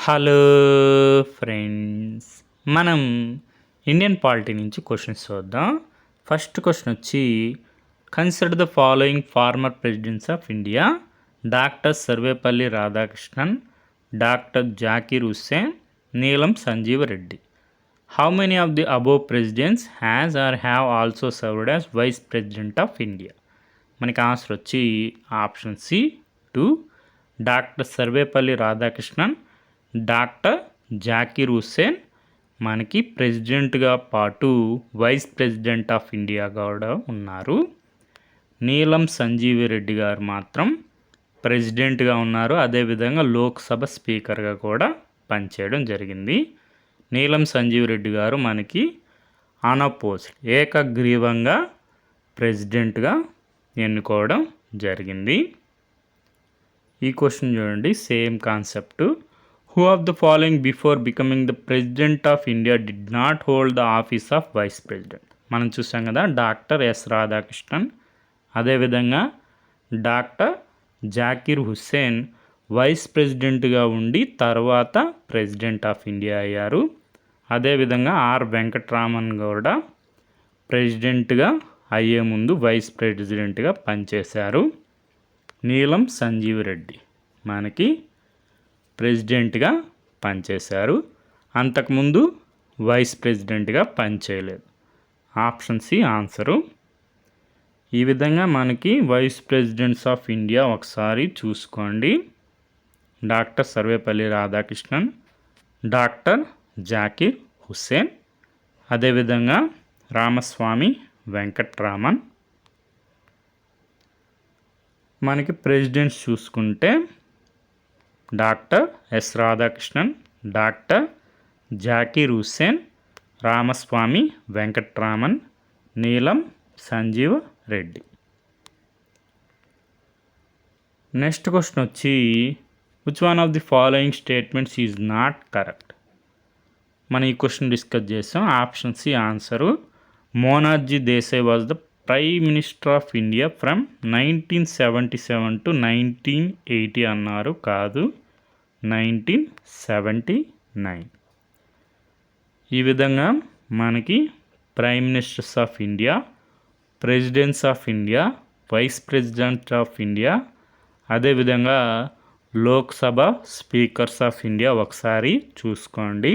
Hello friends, మనం Indian polity నుంచి questions చూద్దాం. ఫస్ట్ క్వశ్చన్ వచ్చి, consider the following former presidents of India: doctor Sarvepalli Radhakrishnan, doctor Zakir Hussain, Neelam Sanjiva Reddy. How many of the above presidents has or have also served as vice president of India? మనకి answer వచ్చి option C 2, doctor Sarvepalli Radhakrishnan, doctor Zakir Hussain మనకి ప్రెసిడెంట్గా పాటు vice president of India కూడా ఉన్నారు. నీలం సంజీవి రెడ్డి గారు మాత్రం ప్రెసిడెంట్గా ఉన్నారు. అదేవిధంగా లోక్సభ స్పీకర్గా కూడా పనిచేయడం జరిగింది. నీలం సంజీవి రెడ్డి గారు మనకి అన్అపోజ్డ్, ఏకగ్రీవంగా ప్రెసిడెంట్గా ఎన్నుకోవడం జరిగింది. ఈ క్వశ్చన్ చూడండి, same concept. Who of the following before becoming the president of India did not hold the office of vice president? మనం చూసాం కదా, డాక్టర్ ఎస్ రాధాకృష్ణన్, అదేవిధంగా డాక్టర్ జాకీర్ హుస్సేన్ వైస్ ప్రెసిడెంట్గా ఉండి తర్వాత ప్రెసిడెంట్ ఆఫ్ ఇండియా అయ్యారు. అదేవిధంగా ఆర్ వెంకట్రామన్ కూడా ప్రెసిడెంట్గా అయ్యే ముందు వైస్ ప్రెసిడెంట్గా పనిచేశారు. నీలం సంజీవ్ రెడ్డి మనకి ప్రెసిడెంట్గా పనిచేశారు. అంతకుముందు వైస్ ప్రెసిడెంట్గా పనిచేయలేదు. Option C answer. ఈ విధంగా మనకి వైస్ ప్రెసిడెంట్స్ ఆఫ్ ఇండియా ఒకసారి చూసుకోండి: డాక్టర్ సర్వేపల్లి రాధాకృష్ణన్, డాక్టర్ జాకీర్ హుస్సేన్, అదేవిధంగా రామస్వామి వెంకట్రామన్. మనకి ప్రెసిడెంట్స్ చూసుకుంటే doctor S Radhakrishnan, doctor Zakir Hussain, Ramaswamy Venkataraman, Neelam Sanjiva Reddy. Next question వచ్చి, which one of the following statements is not correct? మనం ఈ క్వశ్చన్ డిస్కస్ చేస్తాం. Option C answer. Morarji Desai was the prime minister of India from 1977 to 1980 అన్నారు. కాదు, 1979. ఈ విధంగా మనకి prime ministers of India, presidents of India, vice president of India, అదేవిధంగా Lok Sabha speakers of India ఒకసారి చూసుకోండి.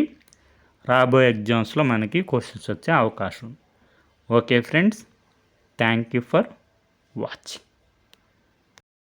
రాబోయే ఎగ్జామ్స్లో మనకి క్వశ్చన్స్ వచ్చే అవకాశం. Okay friends, thank you for watching.